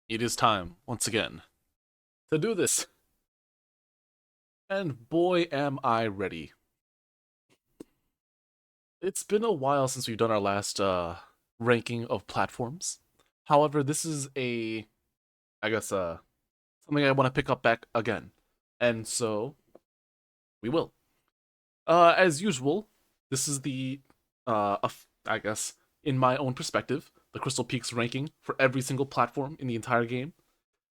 It is time, once again, to do this. And boy, am I ready. It's been a while since we've done our last ranking of platforms. However, this is I guess, something I want to pick up back again. And so, we will. As usual, this is I guess, in my own perspective, the Crystal Peaks ranking for every single platform in the entire game.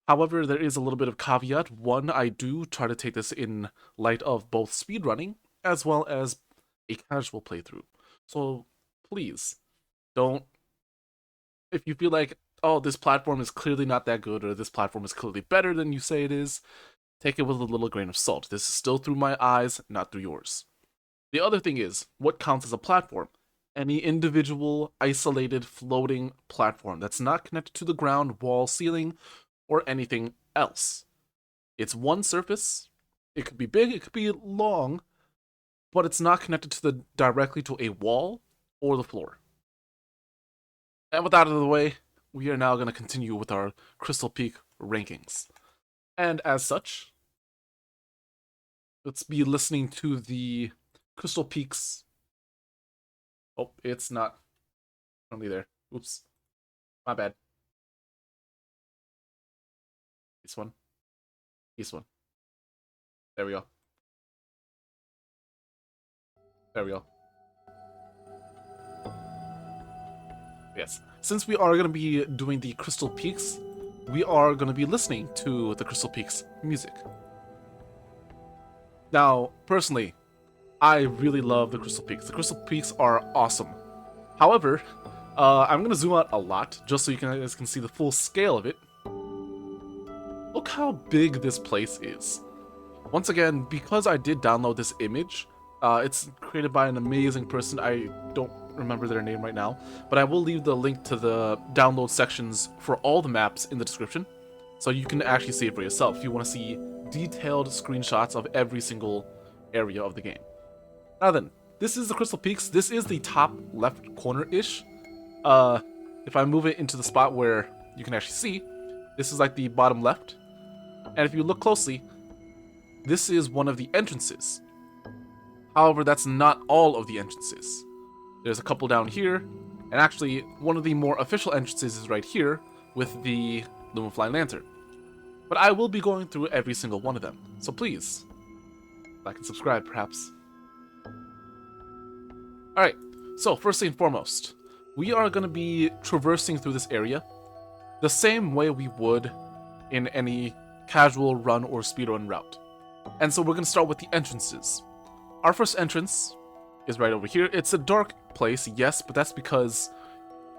However, there is a little bit of caveat. One, I do try to take this in light of both speedrunning as well as a casual playthrough. So please don't, if you feel like, oh, this platform is clearly not that good or this platform is clearly better than you say it is, take it with a little grain of salt. This is still through my eyes, not through yours. The other thing is, what counts as a platform? Any individual, isolated, floating platform that's not connected to the ground, wall, ceiling, or anything else. It's one surface. It could be big, it could be long, but it's not connected directly to a wall or the floor. And with that out of the way, we are now going to continue with our Crystal Peak rankings. And as such, let's be listening to the Crystal Peaks. Oh, it's not currently there. Oops. My bad. This one. This one. There we go. There we go. Yes. Since we are going to be doing the Crystal Peaks, we are going to be listening to the Crystal Peaks music. Now, personally, I really love the Crystal Peaks. The Crystal Peaks are awesome. However, I'm going to zoom out a lot just so you guys can see the full scale of it. Look how big this place is. Once again, because I did download this image, it's created by an amazing person. I don't remember their name right now, but I will leave the link to the download sections for all the maps in the description, so you can actually see it for yourself if you want to see detailed screenshots of every single area of the game. Now then, this is the Crystal Peaks. This is the top left corner-ish. If I move it into the spot where you can actually see, this is like the bottom left. And if you look closely, this is one of the entrances. However, that's not all of the entrances. There's a couple down here, and actually, one of the more official entrances is right here with the Lumifly Lantern. But I will be going through every single one of them, so please, like and subscribe, perhaps. Alright, so first and foremost, we are going to be traversing through this area the same way we would in any casual run or speedrun route. And so we're going to start with the entrances. Our first entrance is right over here. It's a dark place, yes, but that's because,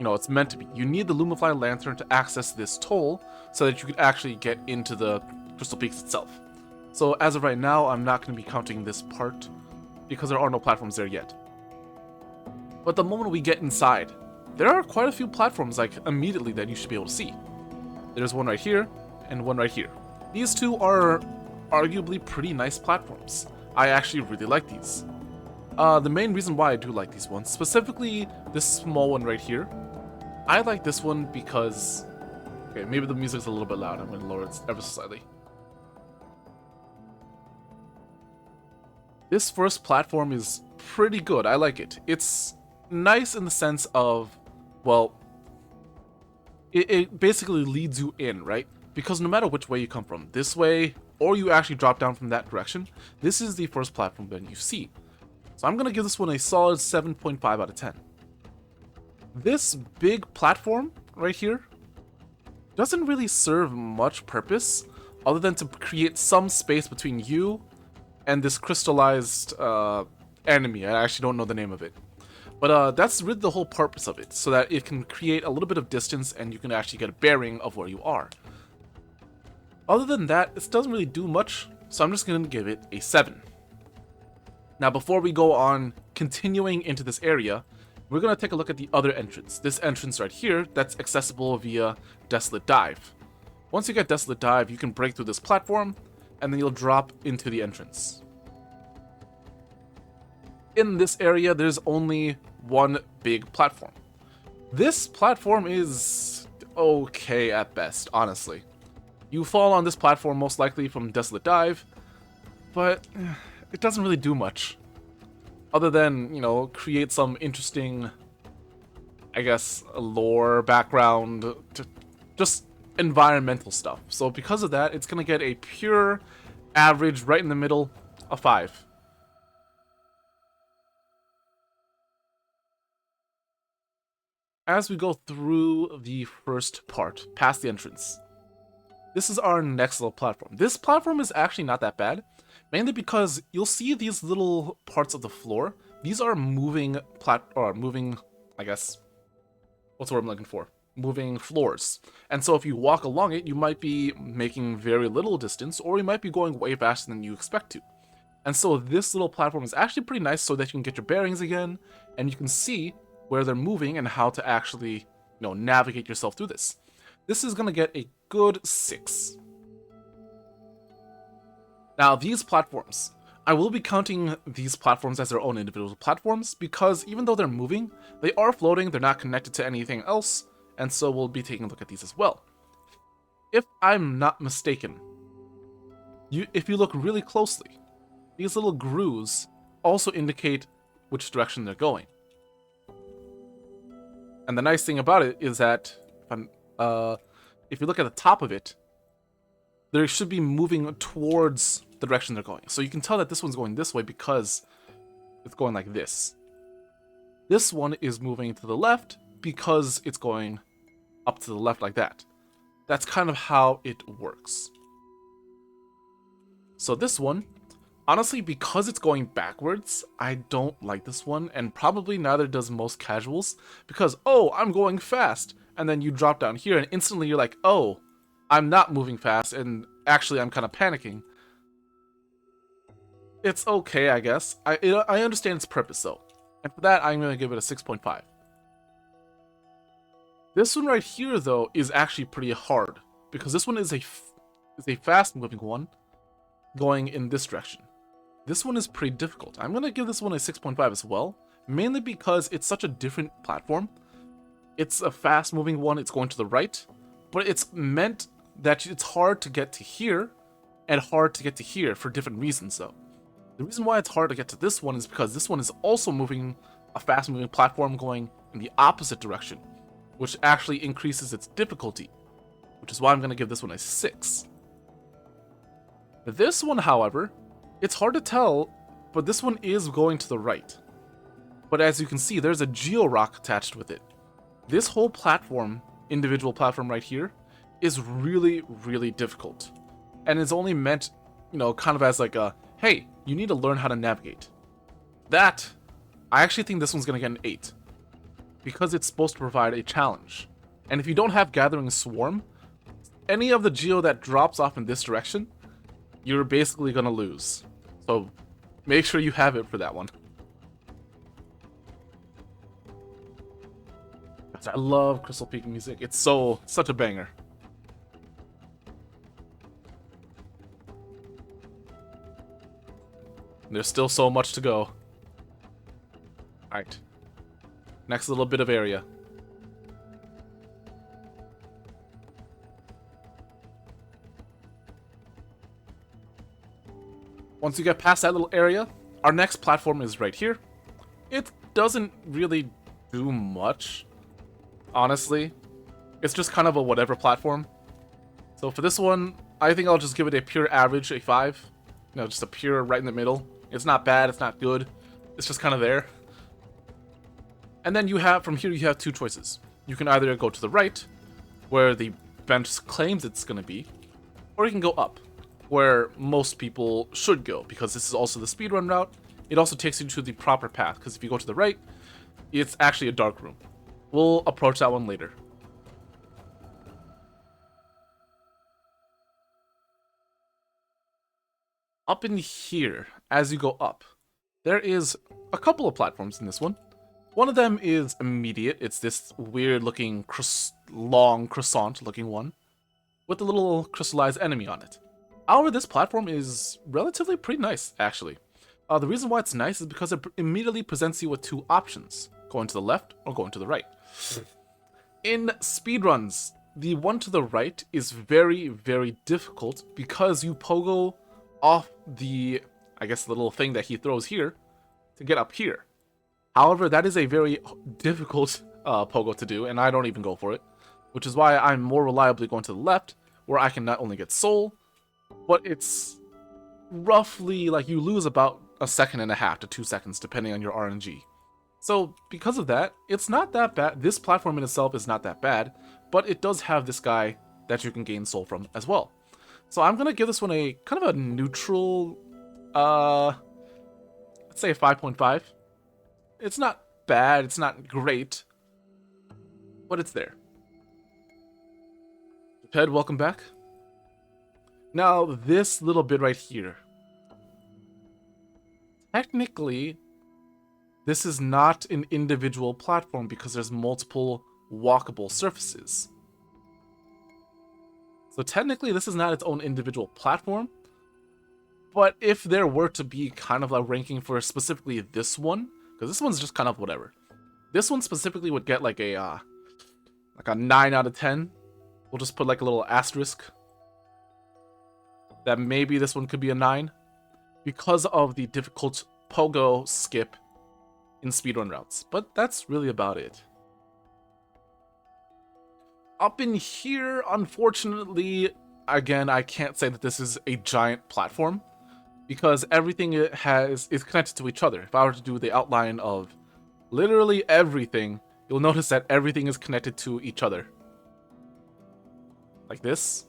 it's meant to be. You need the Lumifly Lantern to access this toll so that you could actually get into the Crystal Peaks itself. So as of right now, I'm not going to be counting this part because there are no platforms there yet. But the moment we get inside, there are quite a few platforms like immediately that you should be able to see. There's one right here and one right here. These two are arguably pretty nice platforms. I actually really like these. The main reason why I do like these ones, specifically this small one right here, I like this one because... Okay, maybe the music's a little bit loud. I'm going to lower it ever so slightly. This first platform is pretty good. I like it. It's nice in the sense of, well, it basically leads you in, right? Because no matter which way you come from, this way, or you actually drop down from that direction, this is the first platform that you see. So I'm going to give this one a solid 7.5 out of 10. This big platform right here doesn't really serve much purpose other than to create some space between you and this crystallized enemy. I actually don't know the name of it. But that's really the whole purpose of it, so that it can create a little bit of distance and you can actually get a bearing of where you are. Other than that, it doesn't really do much, so I'm just going to give it a 7. Now, before we go on continuing into this area, we're going to take a look at the other entrance. This entrance right here, that's accessible via Desolate Dive. Once you get Desolate Dive, you can break through this platform, and then you'll drop into the entrance. In this area, there's only one big platform. This platform is okay at best, honestly. You fall on this platform most likely from Desolate Dive, but it doesn't really do much. Other than, you know, create some interesting, I guess, lore, background, just environmental stuff. So because of that, it's going to get a pure average right in the middle, a 5. As we go through the first part, past the entrance, this is our next little platform. This platform is actually not that bad, mainly because you'll see these little parts of the floor. These are moving I guess, what's the word I'm looking for? Moving floors. And so if you walk along it, you might be making very little distance, or you might be going way faster than you expect to. And so this little platform is actually pretty nice so that you can get your bearings again, and you can see where they're moving and how to actually, you know, navigate yourself through this. This is going to get a good 6. Now, these platforms, I will be counting these platforms as their own individual platforms because even though they're moving, they are floating, they're not connected to anything else, and so we'll be taking a look at these as well. If I'm not mistaken, if you look really closely, these little grooves also indicate which direction they're going. And the nice thing about it is that if you look at the top of it, they should be moving towards the direction they're going. So you can tell that this one's going this way because it's going like this. This one is moving to the left because it's going up to the left like that. That's kind of how it works. So this one, honestly, because it's going backwards, I don't like this one, and probably neither does most casuals, because, oh, I'm going fast, and then you drop down here, and instantly you're like, oh, I'm not moving fast, and actually I'm kind of panicking. It's okay, I guess. I understand its purpose, though, and for that, I'm going to give it a 6.5. This one right here, though, is actually pretty hard, because this one is a fast-moving one, going in this direction. This one is pretty difficult. I'm going to give this one a 6.5 as well, mainly because it's such a different platform. It's a fast-moving one, it's going to the right, but it's meant that it's hard to get to here, and hard to get to here for different reasons, though. The reason why it's hard to get to this one is because this one is also moving a fast-moving platform going in the opposite direction, which actually increases its difficulty, which is why I'm going to give this one a 6. This one, however, it's hard to tell, but this one is going to the right. But as you can see, there's a geo-rock attached with it. This whole platform, individual platform right here, is really, really difficult. And it's only meant, you know, kind of as like a, hey, you need to learn how to navigate. That, I actually think this one's going to get an 8. Because it's supposed to provide a challenge. And if you don't have Gathering Swarm, any of the geo that drops off in this direction, you're basically going to lose. So make sure you have it for that one. I love Crystal Peak music. It's such a banger. There's still so much to go. Alright. Next little bit of area. Once you get past that little area, our next platform is right here. It doesn't really do much, honestly. It's just kind of a whatever platform. So for this one, I think I'll just give it a pure average, a 5. You know, just a pure right in the middle. It's not bad, it's not good. It's just kind of there. And then you have, from here, you have two choices. You can either go to the right, where the bench claims it's going to be, or you can go up, where most people should go, because this is also the speedrun route. It also takes you to the proper path, because if you go to the right, it's actually a dark room. We'll approach that one later. Up in here, as you go up, there is a couple of platforms in this one. One of them is immediate. It's this weird-looking, long croissant-looking one with a little crystallized enemy on it. However, this platform is relatively pretty nice, actually. The reason why it's nice is because it immediately presents you with two options, going to the left or going to the right. In speedruns, the one to the right is very, very difficult because you pogo off the, I guess, the little thing that he throws here to get up here. However, that is a very difficult pogo to do, and I don't even go for it, which is why I'm more reliably going to the left, where I can not only get soul, but it's roughly like you lose about 1.5 to 2 seconds depending on your RNG. So because of that, it's not that bad. This platform in itself is not that bad, but it does have this guy that you can gain soul from as well. So I'm gonna give this one a kind of a neutral, let's say 5.5. It's not bad, it's not great, but it's there. Ted, welcome back. Now, this little bit right here. Technically, this is not an individual platform because there's multiple walkable surfaces. So technically, this is not its own individual platform. But if there were to be kind of a ranking for specifically this one, because this one's just kind of whatever. This one specifically would get like a 9 out of 10. We'll just put like a little asterisk. That maybe this one could be a 9. Because of the difficult pogo skip in speedrun routes. But that's really about it. Up in here, unfortunately, again, I can't say that this is a giant platform. Because everything it has is connected to each other. If I were to do the outline of literally everything, you'll notice that everything is connected to each other. Like this.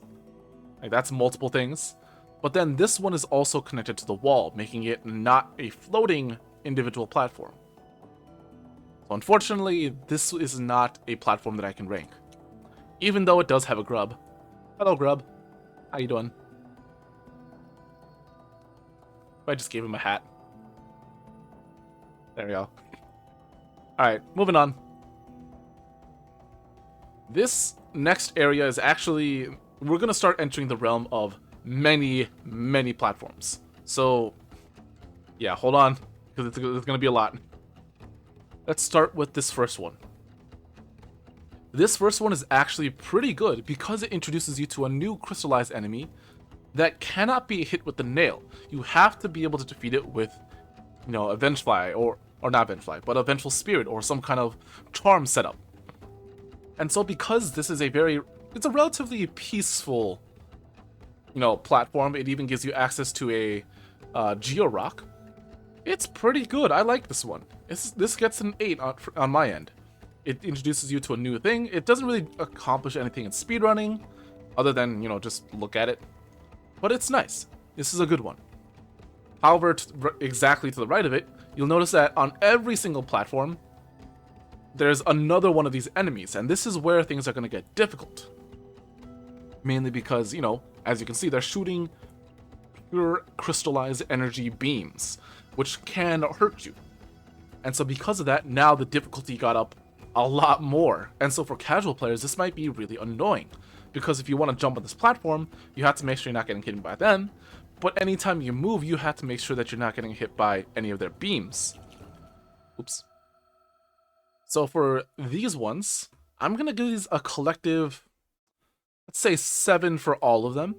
Like that's multiple things. But then this one is also connected to the wall, making it not a floating individual platform. So unfortunately, this is not a platform that I can rank. Even though it does have a grub. Hello, grub. How you doing? I just gave him a hat. There we go. Alright, moving on. This next area is actually... We're going to start entering the realm of many, many platforms. So, yeah, hold on. Because it's going to be a lot. Let's start with this first one. This first one is actually pretty good because it introduces you to a new crystallized enemy that cannot be hit with the nail. You have to be able to defeat it with, you know, a Vengefly, or not Vengefly, but a Vengeful Spirit, or some kind of charm setup. And so because this is it's a relatively peaceful, you know, platform, it even gives you access to a Geo Rock. It's pretty good. I like this one. This gets an 8 on my end. It introduces you to a new thing. It doesn't really accomplish anything in speedrunning, other than, you know, just look at it. But it's nice. This is a good one. However, exactly to the right of it, you'll notice that on every single platform, there's another one of these enemies, and this is where things are going to get difficult. Mainly because, you know, as you can see, they're shooting pure crystallized energy beams, which can hurt you. And so because of that, now the difficulty got up a lot more. And so for casual players, this might be really annoying. Because if you want to jump on this platform, you have to make sure you're not getting hit by them. But anytime you move, you have to make sure that you're not getting hit by any of their beams. Oops. So for these ones, I'm going to give these a collective, let's say 7 for all of them.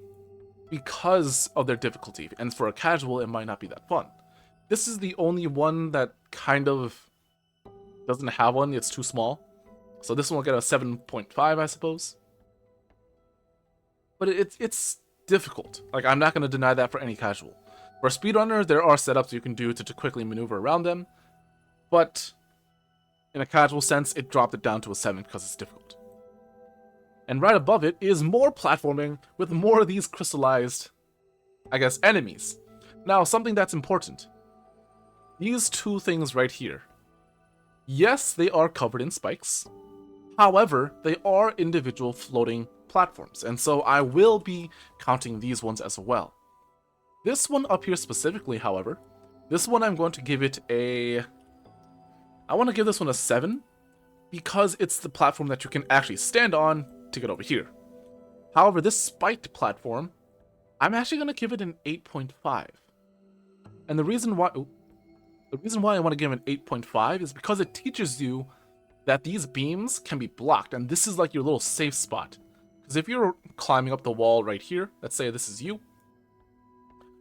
Because of their difficulty. And for a casual, it might not be that fun. This is the only one that kind of doesn't have one. It's too small. So this one will get a 7.5, I suppose. But it's difficult. Like, I'm not going to deny that for any casual. For a speedrunner, there are setups you can do to quickly maneuver around them. But in a casual sense, it dropped it down to a 7 because it's difficult. And right above it is more platforming with more of these crystallized, I guess, enemies. Now, something that's important. These two things right here. Yes, they are covered in spikes. However, they are individual floating platforms, and so I will be counting these ones as well. This one up here specifically, however, this one I'm going to give it a... I want to give this one a 7, because it's the platform that you can actually stand on to get over here. However, this spiked platform, I'm actually going to give it an 8.5. And the reason why I want to give it an 8.5 is because it teaches you that these beams can be blocked, and this is like your little safe spot. Because if you're climbing up the wall right here, let's say this is you,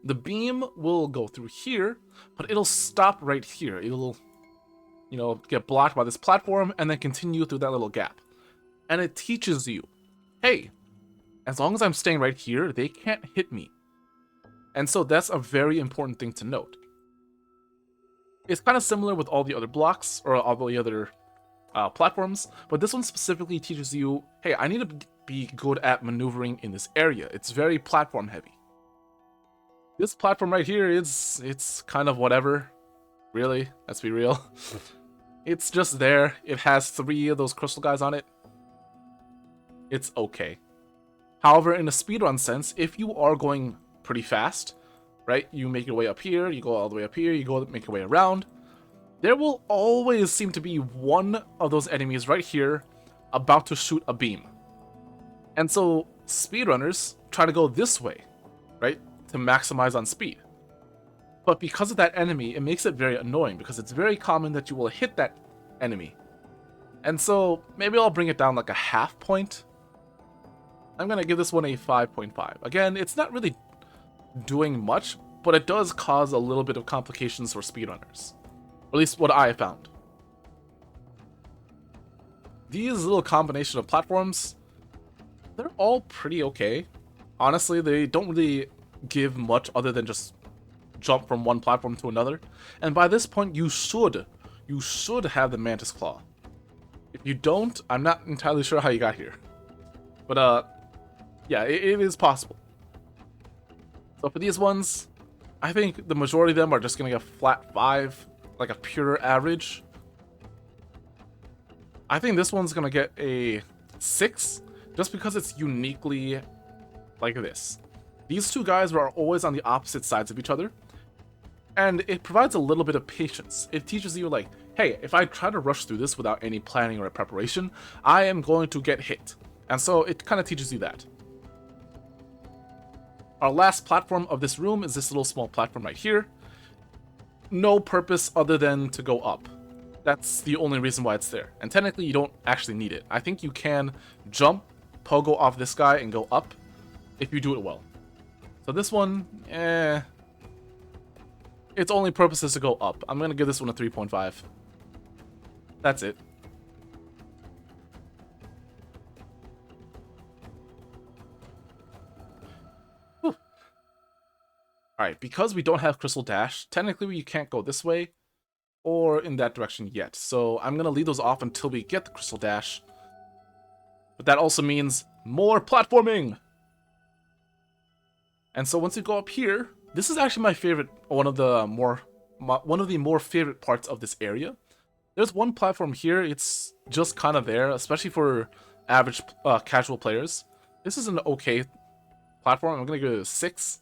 the beam will go through here, but it'll stop right here. It'll, get blocked by this platform and then continue through that little gap. And it teaches you, hey, as long as I'm staying right here, they can't hit me. And so that's a very important thing to note. It's kind of similar with all the other blocks, or all the other platforms, but this one specifically teaches you, hey, I need to be good at maneuvering in this area. It's very platform heavy. This platform right here, it's kind of whatever. Really, let's be real. It's just there. It has 3 of those crystal guys on it. It's okay. However, in a speedrun sense, if you are going pretty fast, right, you make your way up here, you go all the way up here, you go make your way around, there will always seem to be one of those enemies right here about to shoot a beam. And so speedrunners try to go this way, right, to maximize on speed. But because of that enemy, it makes it very annoying because it's very common that you will hit that enemy. And so maybe I'll bring it down like a half point. I'm going to give this one a 5.5. Again, it's not really doing much, but it does cause a little bit of complications for speedrunners. At least what I found. These little combination of platforms, they're all pretty okay. Honestly, they don't really give much other than just jump from one platform to another. And by this point, you should have the Mantis Claw. If you don't, I'm not entirely sure how you got here. But, yeah, it is possible. So for these ones, I think the majority of them are just going to get a flat 5, like a pure average. I think this one's going to get a 6, just because it's uniquely like this. These 2 guys are always on the opposite sides of each other, and it provides a little bit of patience. It teaches you, like, hey, if I try to rush through this without any planning or preparation, I am going to get hit. And so it kind of teaches you that. Our last platform of this room is this little small platform right here. No purpose other than to go up. That's the only reason why it's there. And technically, you don't actually need it. I think you can jump, pogo off this guy, and go up if you do it well. So this one, its only purpose is to go up. I'm going to give this one a 3.5. That's it. Alright, because we don't have Crystal Dash, technically you can't go this way or in that direction yet. So I'm going to leave those off until we get the Crystal Dash. But that also means more platforming! And so once you go up here, this is actually my favorite, one of the more favorite parts of this area. There's one platform here, it's just kind of there, especially for average casual players. This is an okay platform. I'm going to give it a 6.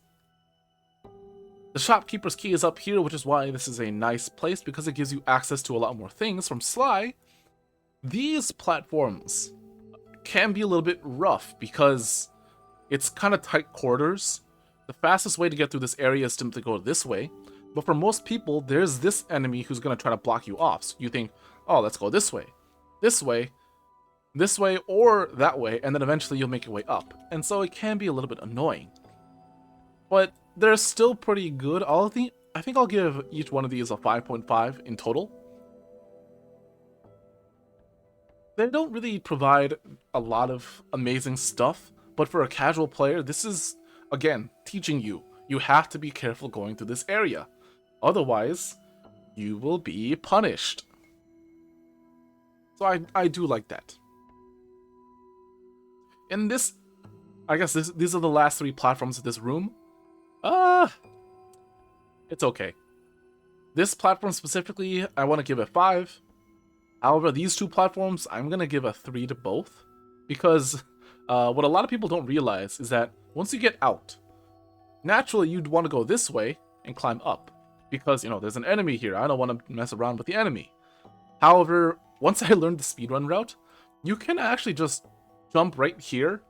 The shopkeeper's key is up here, which is why this is a nice place, because it gives you access to a lot more things from Sly. These platforms can be a little bit rough because it's kind of tight quarters. The fastest way to get through this area is simply go this way, but for most people, there's this enemy who's going to try to block you off. So you think, oh, let's go this way, or that way, and then eventually you'll make your way up. And so it can be a little bit annoying. But they're still pretty good. I think I'll give each one of these a 5.5 in total. They don't really provide a lot of amazing stuff, but for a casual player, this is, again, teaching you. You have to be careful going through this area. Otherwise, you will be punished. So I do like that. In this, I guess these are the last 3 platforms of this room. It's okay. This platform specifically, I want to give a 5. However, these 2 platforms, I'm going to give a 3 to both. Because what a lot of people don't realize is that once you get out, naturally you'd want to go this way and climb up. Because, there's an enemy here. I don't want to mess around with the enemy. However, once I learned the speedrun route, you can actually just jump right here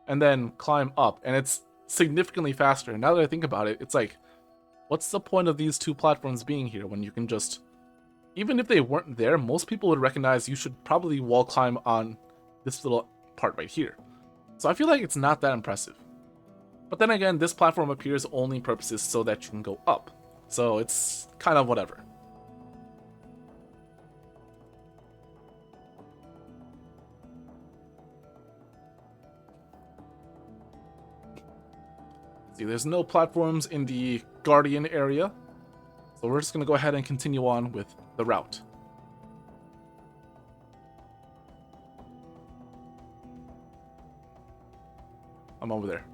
and then climb up. And it's significantly faster. And now that I think about it, it's like, what's the point of these 2 platforms being here when you can just, even if they weren't there, most people would recognize you should probably wall climb on this little part right here. So I feel like it's not that impressive. But then again, this platform appears only in purposes so that you can go up. So it's kind of whatever. See, there's no platforms in the Guardian area. So we're just going to go ahead and continue on with the route. I'm over there.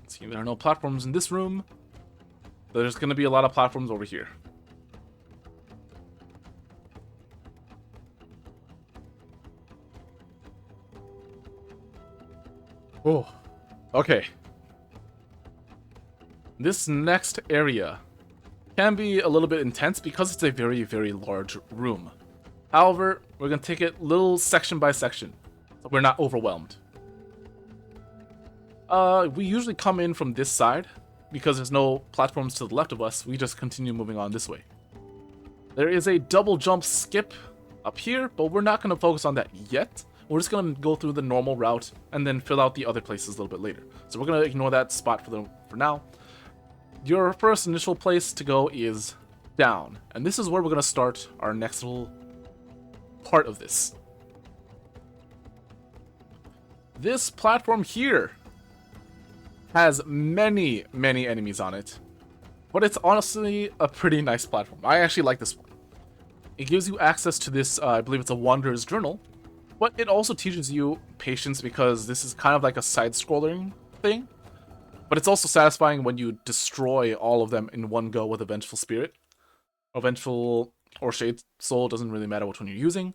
See, there are no platforms in this room. There's going to be a lot of platforms over here. Oh, okay. This next area can be a little bit intense because it's a very, very large room. However, we're going to take it little section by section, so we're not overwhelmed. We usually come in from this side, because there's no platforms to the left of us, we just continue moving on this way. There is a double jump skip up here, but we're not going to focus on that yet. We're just going to go through the normal route and then fill out the other places a little bit later. So we're going to ignore that spot for now. Your first initial place to go is down, and this is where we're going to start our next little part of this. This platform here has many, many enemies on it, but it's honestly a pretty nice platform. I actually like this one. It gives you access to this, I believe it's a Wanderer's Journal, but it also teaches you patience because this is kind of like a side-scrolling thing, but it's also satisfying when you destroy all of them in one go with a Vengeful Spirit. Or Vengeful or Shade Soul, doesn't really matter which one you're using,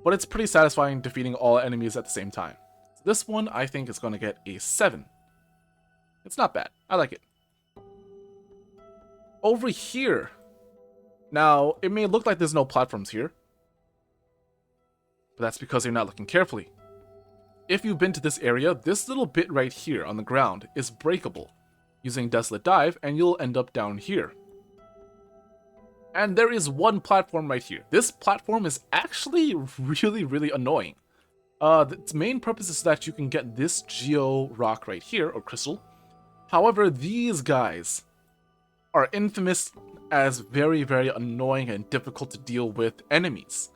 but it's pretty satisfying defeating all enemies at the same time. So this one, I think, is going to get a 7. It's not bad. I like it. Over here. Now, it may look like there's no platforms here, but that's because you're not looking carefully. If you've been to this area, this little bit right here on the ground is breakable using Desolate Dive, and you'll end up down here. And there is one platform right here. This platform is actually really, really annoying. Its main purpose is that you can get this Geo Rock right here, or Crystal. However, these guys are infamous as very, very annoying and difficult to deal with enemies.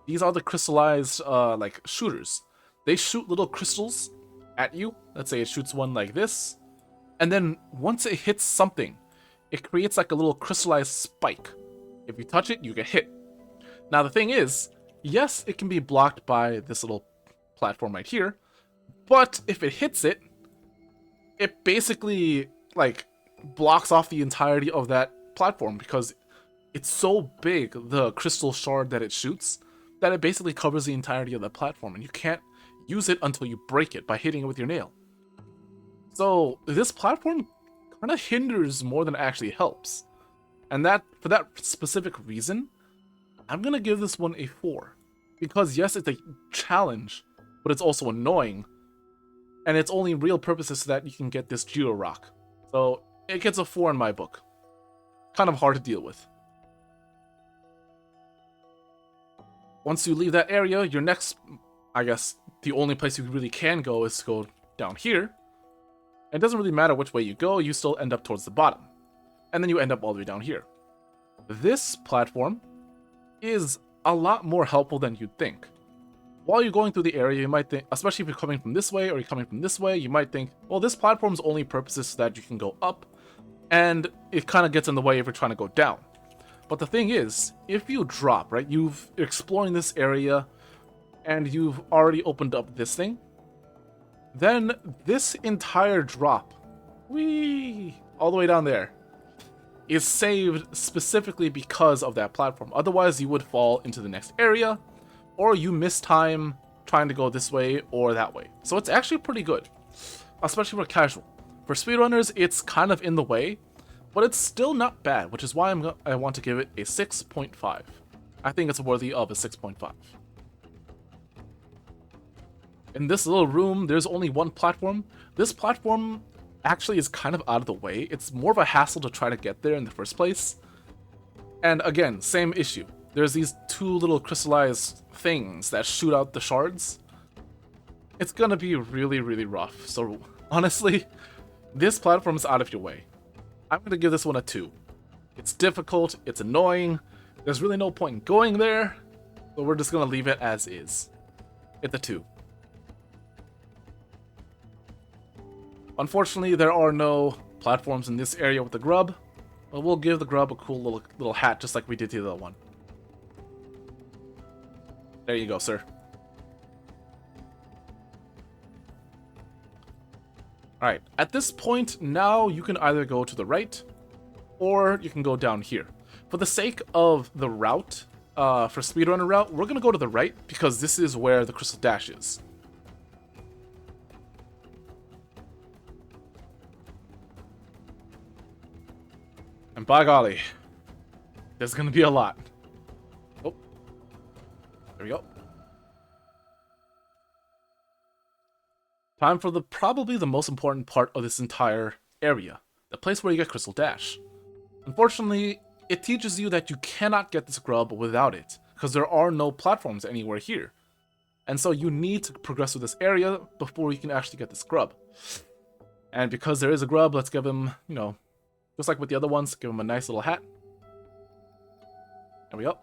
These are the crystallized, like, shooters. They shoot little crystals at you. Let's say it shoots one like this. And then once it hits something, it creates like a little crystallized spike. If you touch it, you get hit. Now the thing is, yes, it can be blocked by this little platform right here, but if it hits it, it basically like blocks off the entirety of that platform because it's so big, the crystal shard that it shoots, that it basically covers the entirety of the platform, and you can't use it until you break it by hitting it with your nail. So this platform kind of hinders more than it actually helps. And that, for that specific reason, I'm going to give this one a 4. Because yes, it's a challenge, but it's also annoying. And its only real purpose is so that you can get this Geo Rock. So it gets a 4 in my book. Kind of hard to deal with. Once you leave that area, your next, I guess, the only place you really can go is to go down here. It doesn't really matter which way you go, you still end up towards the bottom. And then you end up all the way down here. This platform is a lot more helpful than you'd think. While you're going through the area, you might think, especially if you're coming from this way or you're coming from this way, you might think, well, this platform's only purpose is so that you can go up, and it kind of gets in the way if you're trying to go down. But the thing is, if you drop, right, you're exploring this area, and you've already opened up this thing, then this entire drop, all the way down there, is saved specifically because of that platform. Otherwise, you would fall into the next area, or you miss time trying to go this way or that way. So it's actually pretty good, especially for casual. For speedrunners, it's kind of in the way, but it's still not bad, which is why I want to give it a 6.5. I think it's worthy of a 6.5. In this little room, there's only one platform. This platform actually is kind of out of the way. It's more of a hassle to try to get there in the first place. And again, same issue. There's these two little crystallized things that shoot out the shards. It's gonna be really, really rough. So honestly, this platform is out of your way. I'm gonna give this one a 2. It's difficult, it's annoying, there's really no point in going there, but we're just gonna leave it as is. It's a 2. Unfortunately, there are no platforms in this area with the grub, but we'll give the grub a cool little hat just like we did to the other one. There you go, sir. Alright, at this point, now you can either go to the right, or you can go down here. For the sake of the route, for speedrunner route, we're gonna go to the right, because this is where the Crystal Dash is. And by golly, there's gonna be a lot. Oh, there we go. Time for probably the most important part of this entire area, the place where you get Crystal Dash. Unfortunately, it teaches you that you cannot get this grub without it, because there are no platforms anywhere here. And so you need to progress through this area before you can actually get this grub. And because there is a grub, let's give him, you know, just like with the other ones, give him a nice little hat. There we go.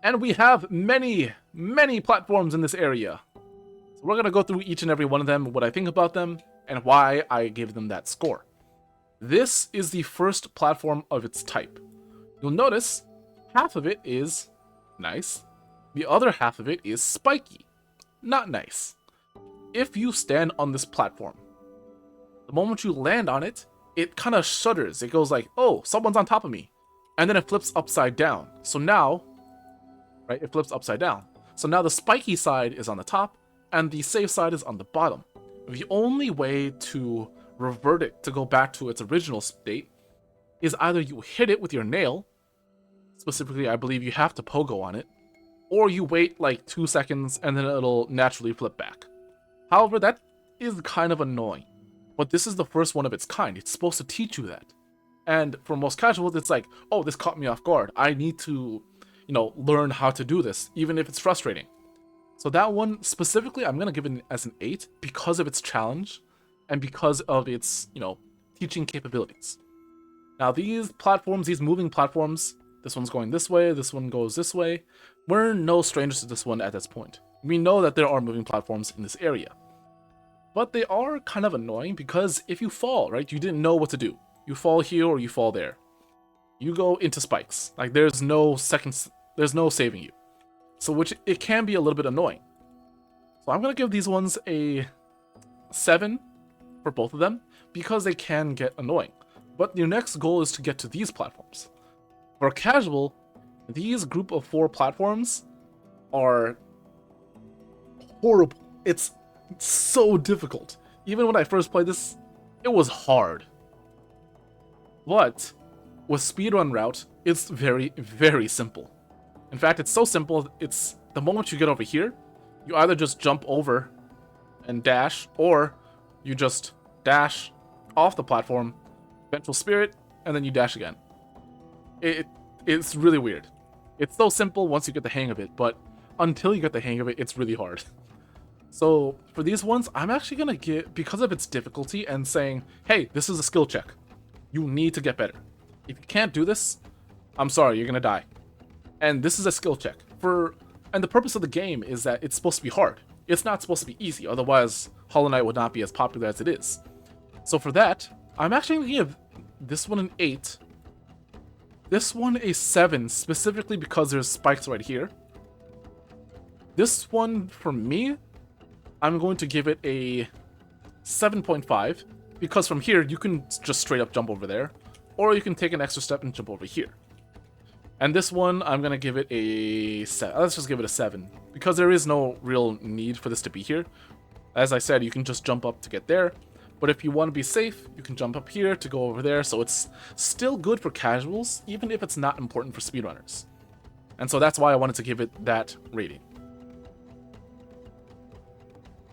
And we have many, many platforms in this area. We're going to go through each and every one of them, what I think about them, and why I give them that score. This is the first platform of its type. You'll notice half of it is nice. The other half of it is spiky. Not nice. If you stand on this platform, the moment you land on it, it kind of shudders. It goes like, oh, someone's on top of me. And then it flips upside down. So now, right, it flips upside down. So now the spiky side is on the top, and the safe side is on the bottom. The only way to revert it to go back to its original state is either you hit it with your nail, specifically I believe you have to pogo on it, or you wait like 2 seconds and then it'll naturally flip back. However, that is kind of annoying, but this is the first one of its kind. It's supposed to teach you that. And for most casuals, it's like, oh, this caught me off guard. I need to, you know, learn how to do this, even if it's frustrating. So that one, specifically, I'm going to give it as an 8 because of its challenge and because of its, you know, teaching capabilities. Now, these platforms, these moving platforms, this one's going this way, this one goes this way. We're no strangers to this one at this point. We know that there are moving platforms in this area. But they are kind of annoying because if you fall, right, you didn't know what to do. You fall here or you fall there. You go into spikes. Like, there's no saving you. So which it can be a little bit annoying. So I'm going to give these ones a 7 for both of them because they can get annoying. But your next goal is to get to these platforms. For casual, these group of 4 platforms are horrible. It's so difficult. Even when I first played this, it was hard. But with speedrun route, it's very, very simple. In fact, it's so simple, it's the moment you get over here, you either just jump over and dash, or you just dash off the platform, Ventral Spirit, and then you dash again. It's really weird. It's so simple once you get the hang of it, but until you get the hang of it, it's really hard. So for these ones, I'm actually going to get, because of its difficulty and saying, hey, this is a skill check. You need to get better. If you can't do this, I'm sorry, you're going to die. And this is a skill check. And the purpose of the game is that it's supposed to be hard. It's not supposed to be easy, otherwise Hollow Knight would not be as popular as it is. So for that, I'm actually going to give this one an 8. This one a 7, specifically because there's spikes right here. This one, for me, I'm going to give it a 7.5, because from here, you can just straight up jump over there, or you can take an extra step and jump over here. And this one, I'm going to give it a 7. Let's just give it a 7, because there is no real need for this to be here. As I said, you can just jump up to get there, but if you want to be safe, you can jump up here to go over there, so it's still good for casuals, even if it's not important for speedrunners. And so that's why I wanted to give it that rating.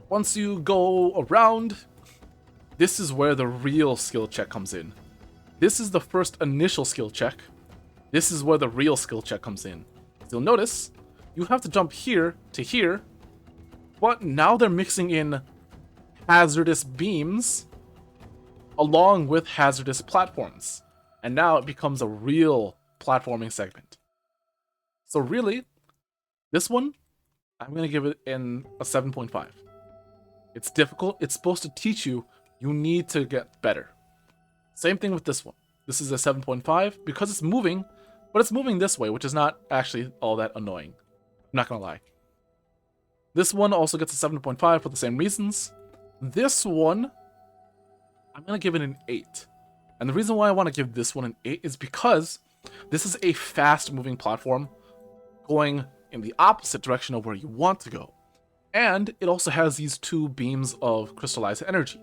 Once you go around, this is where the real skill check comes in. This is the first initial skill check, This is where the real skill check comes in. So you'll notice you have to jump here to here, but now they're mixing in hazardous beams along with hazardous platforms. And now it becomes a real platforming segment. So really, this one, I'm going to give it in a 7.5. It's difficult. It's supposed to teach you need to get better. Same thing with this one. This is a 7.5 because it's moving, but it's moving this way, which is not actually all that annoying. I'm not going to lie. This one also gets a 7.5 for the same reasons. This one, I'm going to give it an 8. And the reason why I want to give this one an 8 is because this is a fast-moving platform going in the opposite direction of where you want to go. And it also has these 2 beams of crystallized energy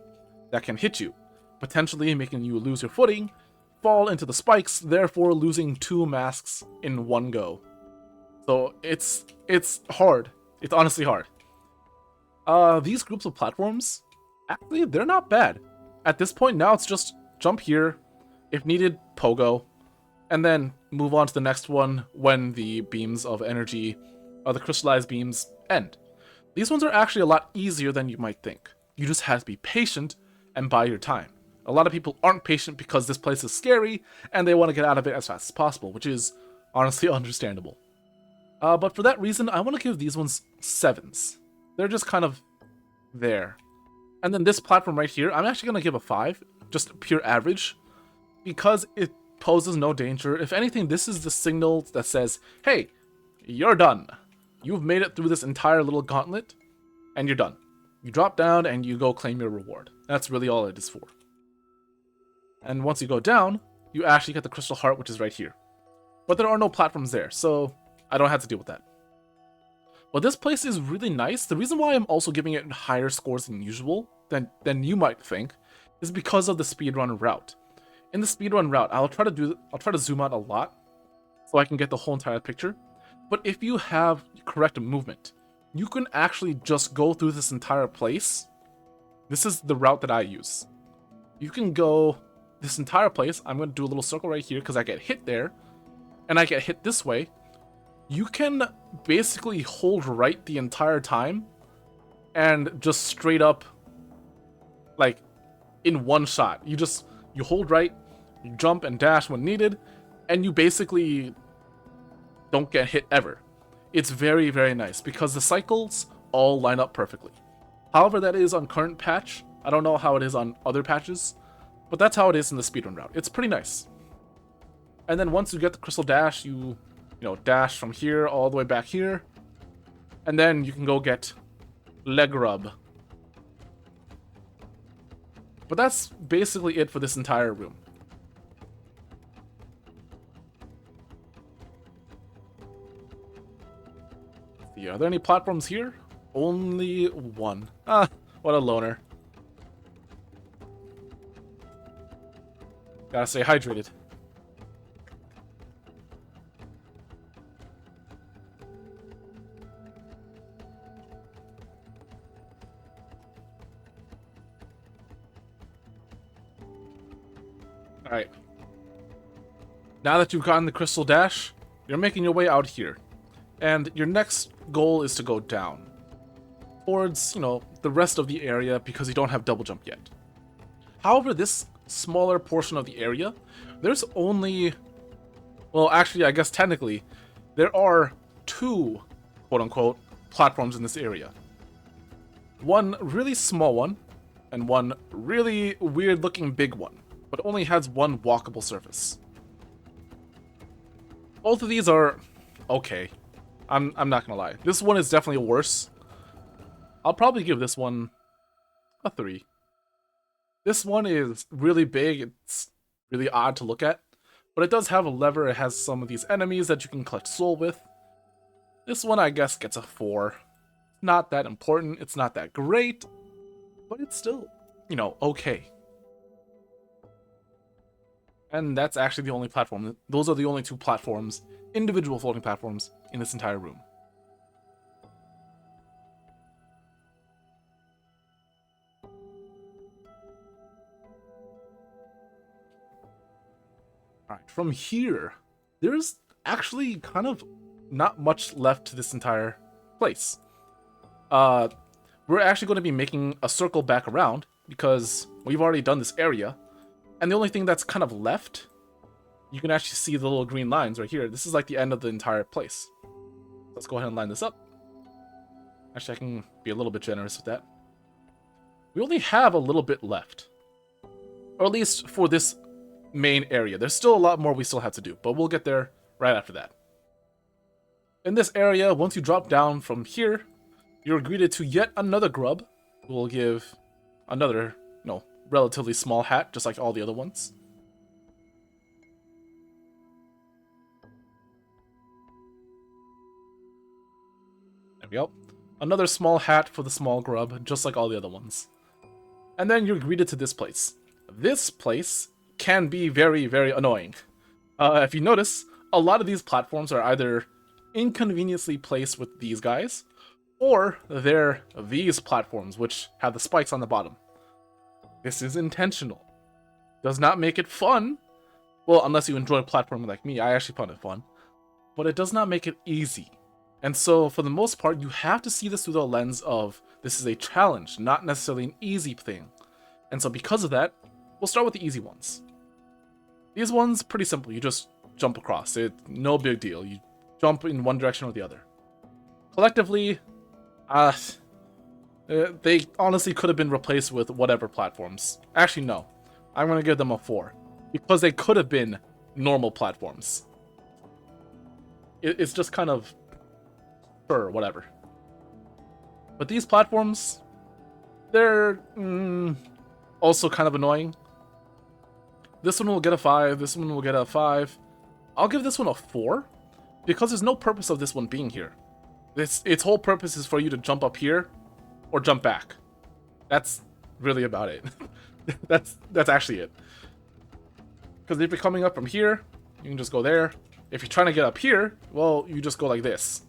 that can hit you, potentially making you lose your footing, fall into the spikes, therefore losing 2 masks in one go. So it's hard. It's honestly hard. These groups of platforms, actually, they're not bad. At this point, now it's just jump here, if needed, pogo, and then move on to the next one when the beams of energy, the crystallized beams, end. These ones are actually a lot easier than you might think. You just have to be patient and buy your time. A lot of people aren't patient because this place is scary and they want to get out of it as fast as possible, which is honestly understandable. But for that reason, I want to give these ones 7s. They're just kind of there. And then this platform right here, I'm actually going to give a 5, just pure average, because it poses no danger. If anything, this is the signal that says, hey, you're done. You've made it through this entire little gauntlet, and you're done. You drop down and you go claim your reward. That's really all it is for. And once you go down, you actually get the crystal heart, which is right here. But there are no platforms there, so I don't have to deal with that. But this place is really nice. The reason why I'm also giving it higher scores than usual, than you might think, is because of the speedrun route. In the speedrun route, I'll try to zoom out a lot so I can get the whole entire picture. But if you have correct movement, you can actually just go through this entire place. This is the route that I use. You can go this entire place. I'm going to do a little circle right here because I get hit there, and I get hit this way. You can basically hold right the entire time and just straight up, like, in one shot. You hold right, you jump and dash when needed, and you basically don't get hit ever. It's very, very nice because the cycles all line up perfectly. However that is on current patch. I don't know how it is on other patches, but that's how it is in the speedrun route. It's pretty nice. And then once you get the crystal dash, you dash from here all the way back here, and then you can go get leg rub. But that's basically it for this entire room. Yeah, are there any platforms here? Only one. Ah, what a loner. Gotta stay hydrated. Alright. Now that you've gotten the crystal dash, you're making your way out here. And your next goal is to go down towards, the rest of the area because you don't have double jump yet. However, this smaller portion of the area, there's only, well, actually, I guess technically, there are 2, quote-unquote, platforms in this area. One really small one, and one really weird-looking big one, but only has one walkable surface. Both of these are okay. I'm not gonna lie. This one is definitely worse. I'll probably give this one a 3. This one is really big. It's really odd to look at, but it does have a lever. It has some of these enemies that you can collect soul with. This one, I guess, gets a 4. Not that important. It's not that great, but it's still, okay. And that's actually the only platform. Those are the only 2 platforms, individual floating platforms, in this entire room. Alright, from here, there's actually kind of not much left to this entire place. We're actually going to be making a circle back around because we've already done this area. And the only thing that's kind of left, you can actually see the little green lines right here. This is like the end of the entire place. Let's go ahead and line this up. Actually, I can be a little bit generous with that. We only have a little bit left. Or at least for this main area. There's still a lot more we still have to do, but we'll get there right after that. In this area, once you drop down from here, you're greeted to yet another grub who will give another, relatively small hat, just like all the other ones. There we go. Another small hat for the small grub, just like all the other ones. And then you're greeted to this place. This place can be very, very annoying. If you notice, a lot of these platforms are either inconveniently placed with these guys, or they're these platforms, which have the spikes on the bottom. This is intentional. Does not make it fun. Well, unless you enjoy platforming like me, I actually found it fun. But it does not make it easy. And so, for the most part, you have to see this through the lens of this is a challenge, not necessarily an easy thing. And so because of that, we'll start with the easy ones. These ones, pretty simple. You just jump across. It's no big deal. You jump in one direction or the other. Collectively, they honestly could have been replaced with whatever platforms. Actually, no. I'm going to give them a 4. Because they could have been normal platforms. It's just kind of... sure, whatever. But these platforms, they're also kind of annoying. This one will get a 5, this one will get a 5. I'll give this one a 4, because there's no purpose of this one being here. Its whole purpose is for you to jump up here, or jump back. That's really about it. that's actually it. Because if you're coming up from here, you can just go there. If you're trying to get up here, well, you just go like this.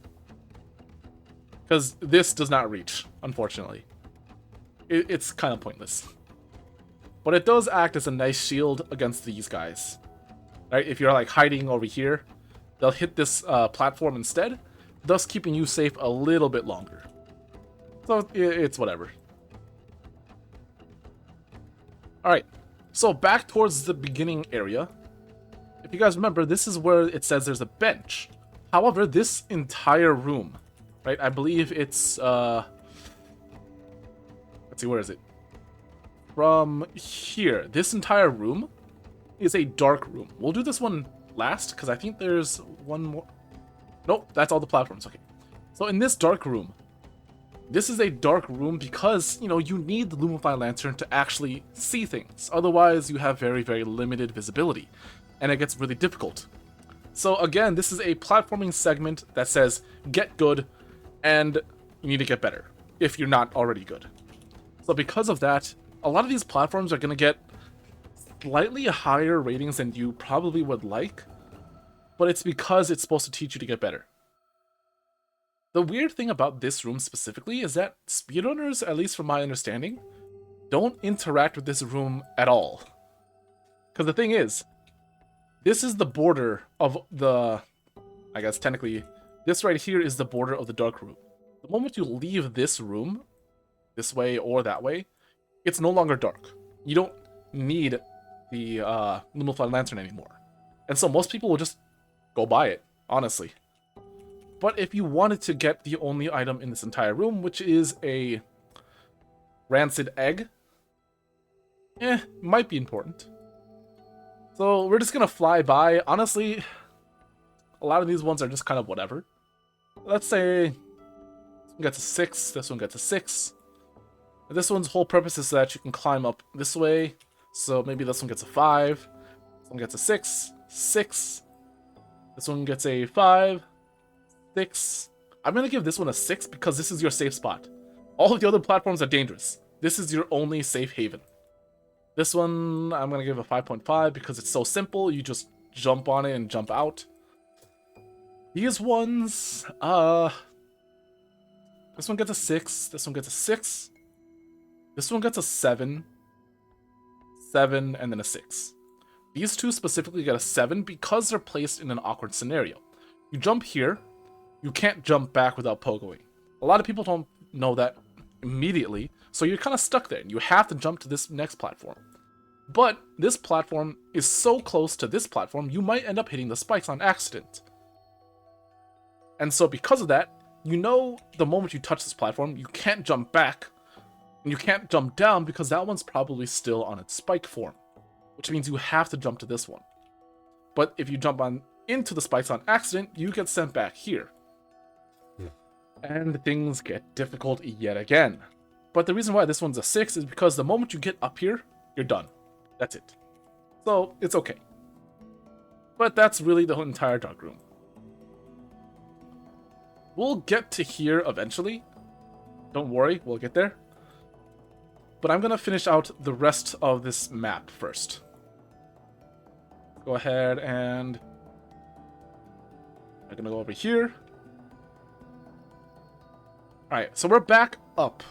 Because this does not reach, unfortunately. It's kind of pointless. But it does act as a nice shield against these guys. Right? If you're like hiding over here, they'll hit this platform instead, thus keeping you safe a little bit longer. So it's whatever. Alright, so back towards the beginning area. If you guys remember, this is where it says there's a bench. However, this entire room, right, I believe it's, let's see, where is it? From here, this entire room is a dark room. We'll do this one last, because I think there's one more. Nope, that's all the platforms, okay. So in this dark room, this is a dark room because, you need the Lumify Lantern to actually see things. Otherwise, you have very, very limited visibility, and it gets really difficult. So again, this is a platforming segment that says, get good, and you need to get better, if you're not already good. So because of that, a lot of these platforms are going to get slightly higher ratings than you probably would like, but it's because it's supposed to teach you to get better. The weird thing about this room specifically is that speedrunners, at least from my understanding, don't interact with this room at all. Because the thing is, this is the border of the... I guess technically, this right here is the border of the dark room. The moment you leave this room, this way or that way, it's no longer dark. You don't need the Lumify Lantern anymore. And so most people will just go buy it, honestly. But if you wanted to get the only item in this entire room, which is a rancid egg, might be important. So we're just gonna fly by. Honestly, a lot of these ones are just kind of whatever. Let's say this one gets a 6, this one gets a 6. This one's whole purpose is so that you can climb up this way. So maybe this one gets a 5. This one gets a 6. 6. This one gets a 5. 6. I'm going to give this one a 6 because this is your safe spot. All of the other platforms are dangerous. This is your only safe haven. This one, I'm going to give a 5.5 because it's so simple. You just jump on it and jump out. These ones, this one gets a 6. This one gets a 6. This one gets a 7. 7, and then a 6. These two specifically get a 7 because they're placed in an awkward scenario. You jump here, you can't jump back without pogoing. A lot of people don't know that immediately, so you're kind of stuck there. You have to jump to this next platform. But this platform is so close to this platform, you might end up hitting the spikes on accident. And so because of that, you know the moment you touch this platform, you can't jump back, and you can't jump down because that one's probably still on its spike form, which means you have to jump to this one. But if you jump on into the spikes on accident, you get sent back here. And things get difficult yet again. But the reason why this one's a 6 is because the moment you get up here, you're done. That's it. So, it's okay. But that's really the entire dark room. We'll get to here eventually. Don't worry, we'll get there. But I'm gonna finish out the rest of this map first. Go ahead and... I'm gonna go over here. Alright, so we're back up.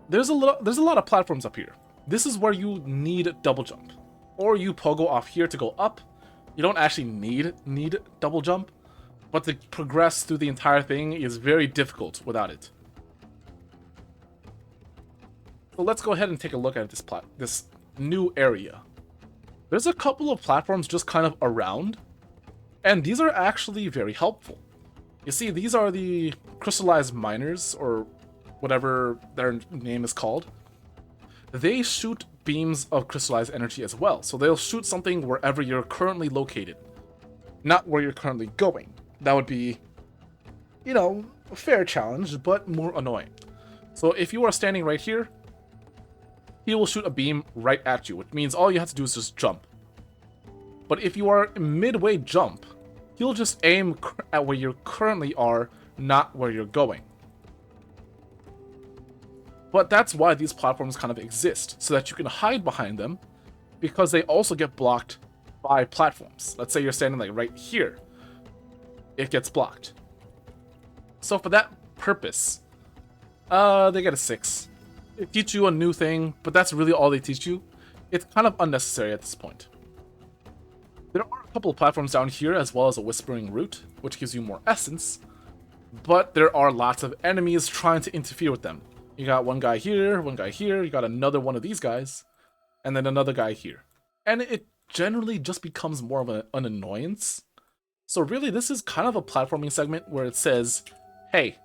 There's a lot of platforms up here. This is where you need double jump. Or you pogo off here to go up. You don't actually need double jump. But to progress through the entire thing is very difficult without it. So let's go ahead and take a look at this new area. There's a couple of platforms just kind of around. And these are actually very helpful. You see, these are the crystallized miners, or whatever their name is called. They shoot beams of crystallized energy as well, so they'll shoot something wherever you're currently located, not where you're currently going. That would be, you know, a fair challenge, but more annoying. So if you are standing right here, he will shoot a beam right at you, which means all you have to do is just jump. But if you are midway jump, he'll just aim at where you currently are, not where you're going. But that's why these platforms kind of exist, so that you can hide behind them, because they also get blocked by platforms. Let's say you're standing like right here. It gets blocked. So for that purpose, they get a 6. They teach you a new thing, but that's really all they teach you. It's kind of unnecessary at this point. There are a couple of platforms down here, as well as a whispering root, which gives you more essence, but there are lots of enemies trying to interfere with them. You got one guy here, you got another one of these guys, and then another guy here. And it generally just becomes more of an annoyance. So really, this is kind of a platforming segment where it says, hey,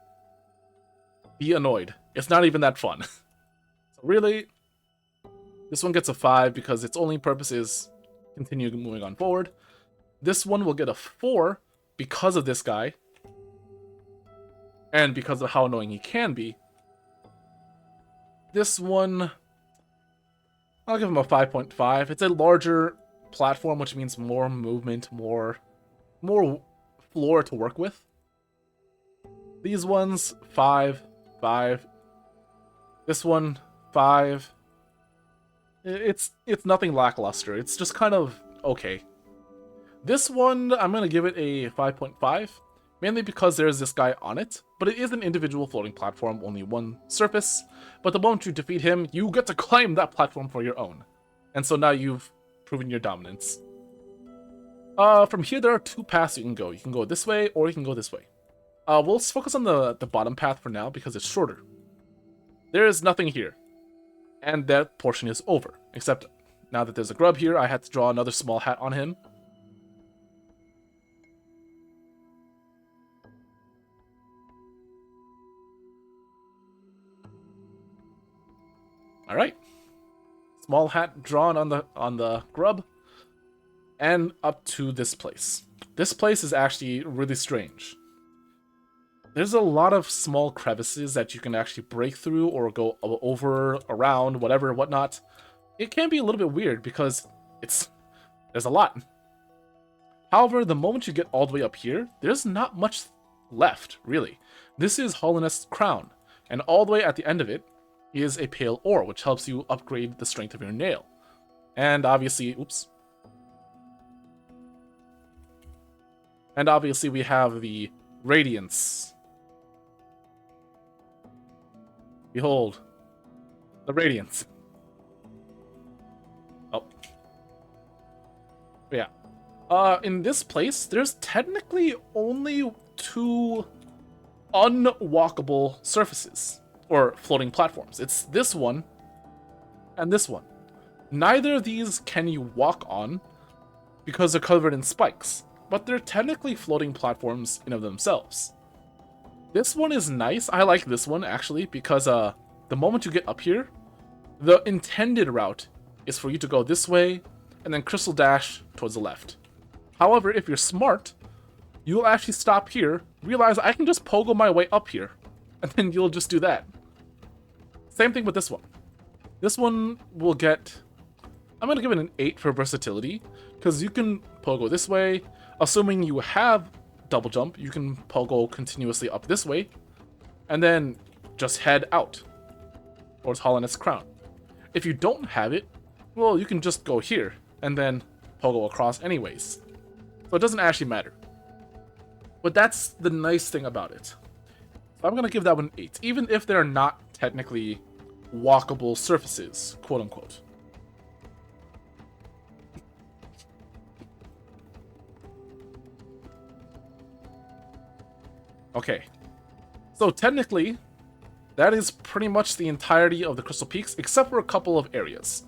be annoyed. It's not even that fun. So really, this one gets a 5 because its only purpose is continue moving on forward. This one will get a 4 because of this guy, and because of how annoying he can be. This one, I'll give him a 5.5. It's a larger platform, which means more movement, more floor to work with. These ones, 5, 5. This one, 5. It's nothing lackluster. It's just kind of okay. This one, I'm going to give it a 5.5, mainly because there's this guy on it, but it is an individual floating platform, only one surface, but the moment you defeat him, you get to claim that platform for your own. And so now you've proven your dominance. From here, there are 2 paths you can go. You can go this way, or you can go this way. We'll focus on the bottom path for now, because it's shorter. There is nothing here. And that portion is over. Except, now that there's a grub here, I had to draw another small hat on him. Alright. Small hat drawn on the grub. And up to this place. This place is actually really strange. There's a lot of small crevices that you can actually break through or go over, around, whatever, whatnot. It can be a little bit weird because there's a lot. However, the moment you get all the way up here, there's not much left, really. This is Hollowness Crown, and all the way at the end of it is a pale ore, which helps you upgrade the strength of your nail. And obviously, oops. And obviously we have the Radiance. Behold, the Radiance. Oh. Yeah. In this place, there's technically only 2 unwalkable surfaces, or floating platforms. It's this one and this one. Neither of these can you walk on because they're covered in spikes, but they're technically floating platforms in of themselves. This one is nice. I like this one actually because the moment you get up here, the intended route is for you to go this way and then crystal dash towards the left. However, if you're smart, you'll actually stop here, realize I can just pogo my way up here, and then you'll just do that. Same thing with this one. This one will get... I'm going to give it an 8 for versatility, because you can pogo this way. Assuming you have double jump, you can pogo continuously up this way, and then just head out towards Hollowness Crown. If you don't have it, well, you can just go here, and then pogo across anyways. So it doesn't actually matter. But that's the nice thing about it. So I'm going to give that one an 8, even if they're not technically walkable surfaces, quote unquote. Okay. So technically, that is pretty much the entirety of the Crystal Peaks, except for a couple of areas.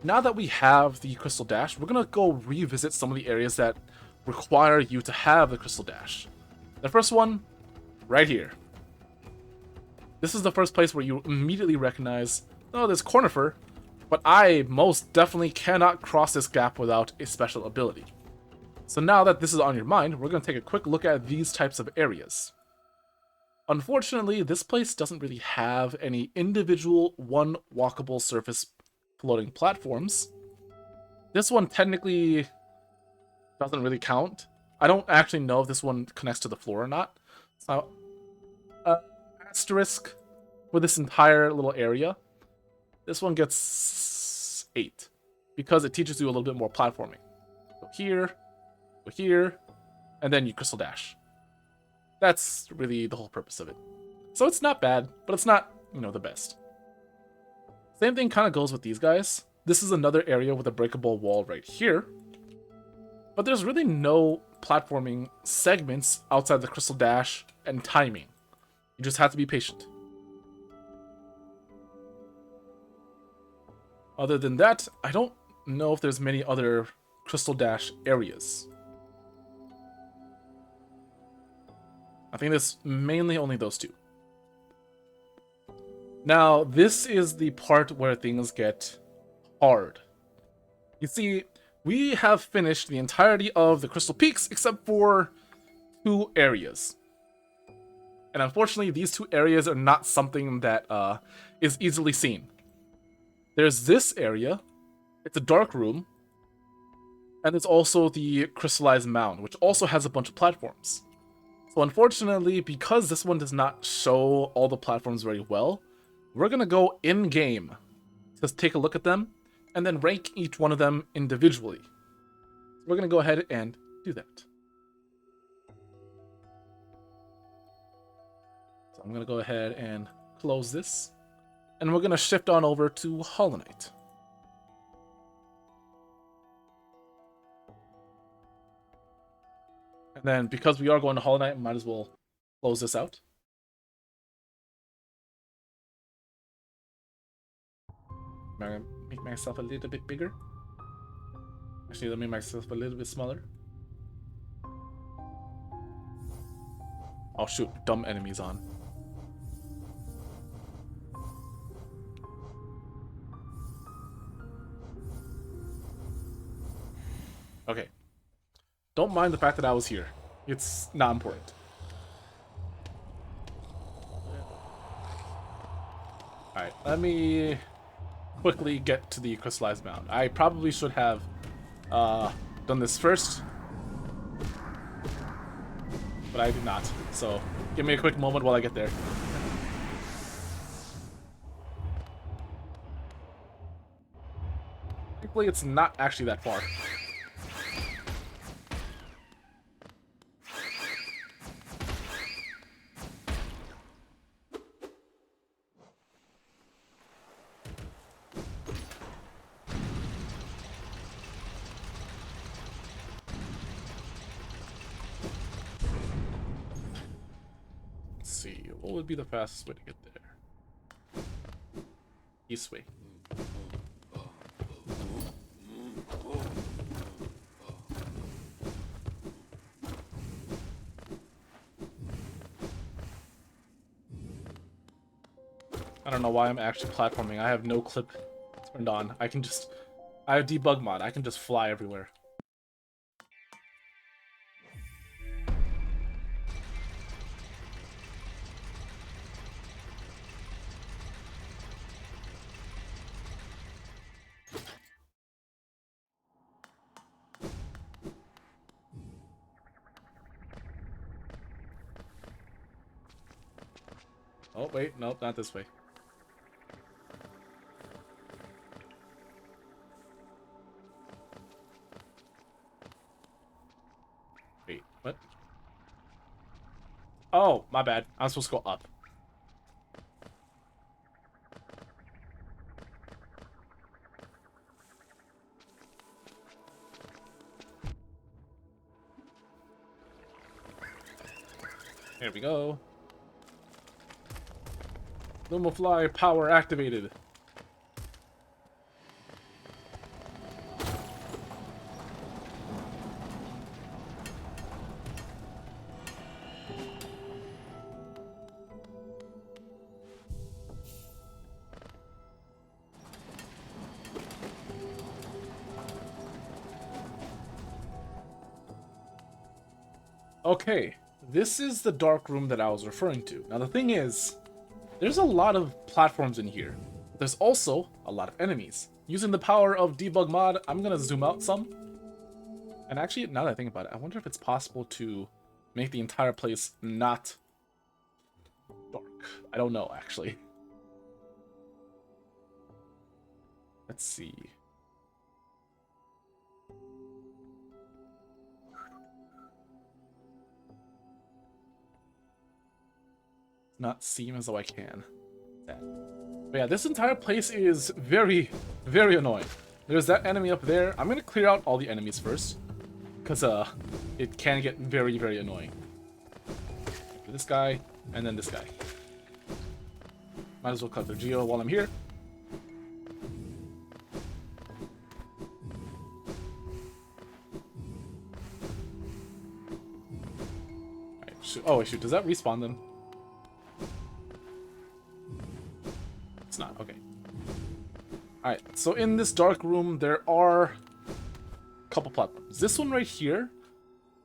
Now that we have the Crystal Dash, we're going to go revisit some of the areas that require you to have the Crystal Dash. The first one, right here. This is the first place where you immediately recognize, oh, there's Cornifer, but I most definitely cannot cross this gap without a special ability. So now that this is on your mind, we're going to take a quick look at these types of areas. Unfortunately, this place doesn't really have any individual one walkable surface floating platforms. This one technically doesn't really count. I don't actually know if this one connects to the floor or not. So, asterisk for this entire little area. This one gets 8 because it teaches you a little bit more platforming. Go here, and then you crystal dash. That's really the whole purpose of it. So it's not bad, but it's not, the best. Same thing kind of goes with these guys. This is another area with a breakable wall right here. But there's really no platforming segments outside the crystal dash and timing. You just have to be patient. Other than that, I don't know if there's many other crystal dash areas. I think there's mainly only those 2. Now, this is the part where things get hard. You see, we have finished the entirety of the Crystal Peaks except for 2 areas. And unfortunately, these 2 areas are not something that is easily seen. There's this area. It's a dark room. And there's also the Crystallized Mound, which also has a bunch of platforms. So unfortunately, because this one does not show all the platforms very well, we're going to go in-game to take a look at them and then rank each one of them individually. So we're going to go ahead and do that. So I'm going to go ahead and close this. And we're going to shift on over to Hollow Knight. And then because we are going to Hollow Knight, we might as well close this out. I'm going to make myself a little bit bigger. Actually, let me make myself a little bit smaller. Oh shoot, dumb enemies on. Okay. Don't mind the fact that I was here. It's not important. Alright, let me quickly get to the Crystallized Mound. I probably should have done this first, but I did not. So give me a quick moment while I get there. Thankfully, it's not actually that far. see. What would be the fastest way to get there? East way. I don't know why I'm actually platforming. I have no clip turned on. I have debug mod. I can just fly everywhere. Oh, wait. Nope, not this way. Wait, what? Oh, my bad. I'm supposed to go up. Here we go. Lumafly power activated. Okay, this is the dark room that I was referring to. Now the thing is, there's a lot of platforms in here. There's also a lot of enemies. Using the power of debug mod, I'm gonna zoom out some. And actually, now that I think about it, I wonder if it's possible to make the entire place not dark. I don't know, actually. Let's see. Not seem as though I can. But yeah, this entire place is very, very annoying. There's that enemy up there. I'm gonna clear out all the enemies first, because it can get very, very annoying. This guy, and then this guy. Might as well cut the Geo while I'm here. Alright, shoot. Oh shoot, does that respawn them? It's not, okay. Alright, so in this dark room, there are a couple platforms. This one right here,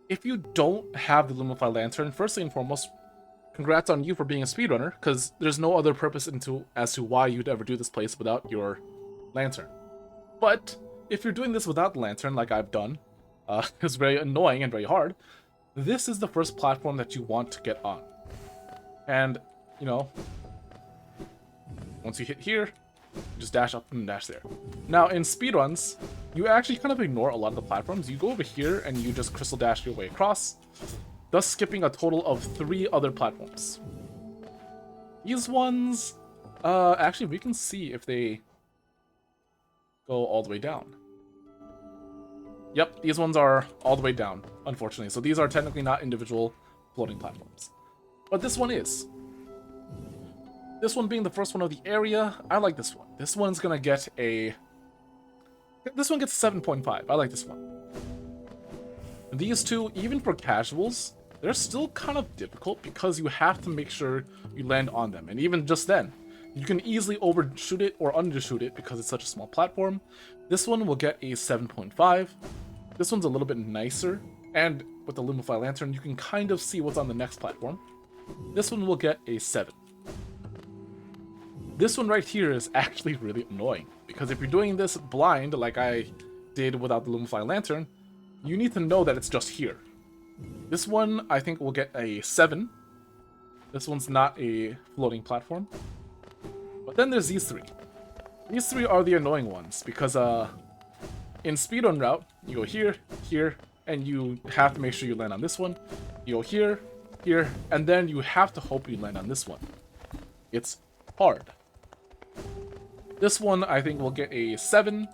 if you don't have the Lumify Lantern, firstly and foremost, congrats on you for being a speedrunner, because there's no other purpose as to why you'd ever do this place without your lantern. But if you're doing this without the lantern, like I've done, it's very annoying and very hard, this is the first platform that you want to get on. And, you know, once you hit here, just dash up and dash there. Now, in speedruns, you actually kind of ignore a lot of the platforms. You go over here and you just crystal dash your way across, thus skipping a total of 3 other platforms. These ones, actually, we can see if they go all the way down. Yep, these ones are all the way down, unfortunately. So these are technically not individual floating platforms. But this one is. This one being the first one of the area, I like this one. This one's gonna get a... This one gets 7.5. I like this one. These two, even for casuals, they're still kind of difficult because you have to make sure you land on them. And even just then, you can easily overshoot it or undershoot it because it's such a small platform. This one will get a 7.5. This one's a little bit nicer. And with the Lumify Lantern, you can kind of see what's on the next platform. This one will get a 7. This one right here is actually really annoying, because if you're doing this blind, like I did without the Lumify Lantern, you need to know that it's just here. This one, I think, will get a 7. This one's not a floating platform. But then there's these 3. These 3 are the annoying ones, because in speedrun route, you go here, here, and you have to make sure you land on this one. You go here, here, and then you have to hope you land on this one. It's hard. This one, I think, will get a 7.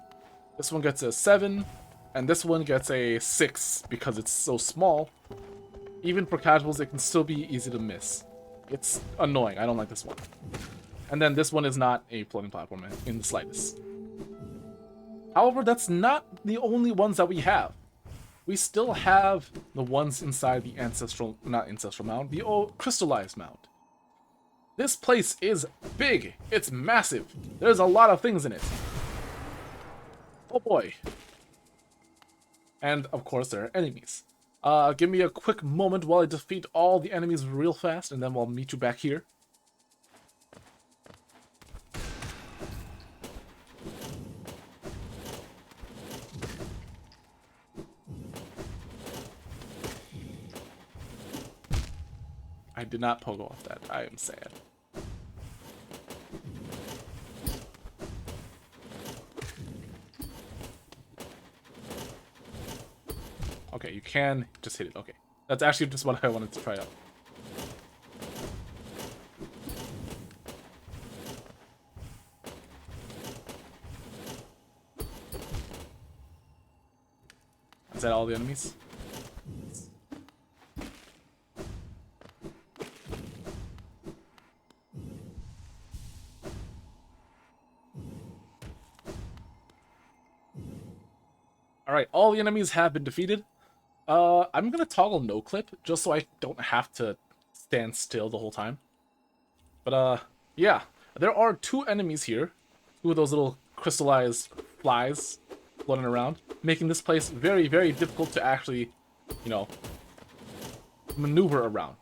This one gets a 7. And this one gets a 6 because it's so small. Even for casuals, it can still be easy to miss. It's annoying. I don't like this one. And then this one is not a floating platform in the slightest. However, that's not the only ones that we have. We still have the ones inside the not ancestral mound, the old crystallized mound. This place is big. It's massive. There's a lot of things in it. Oh boy. And of course there are enemies. Give me a quick moment while I defeat all the enemies real fast, and then we'll meet you back here. I did not pogo off that. I am sad. Okay, you can just hit it. Okay. That's actually just what I wanted to try out. Is that all the enemies? Alright, all the enemies have been defeated. I'm gonna toggle no clip just so I don't have to stand still the whole time. But yeah, there are 2 enemies here, 2 of those little crystallized flies floating around, making this place very, very difficult to actually, you know, maneuver around.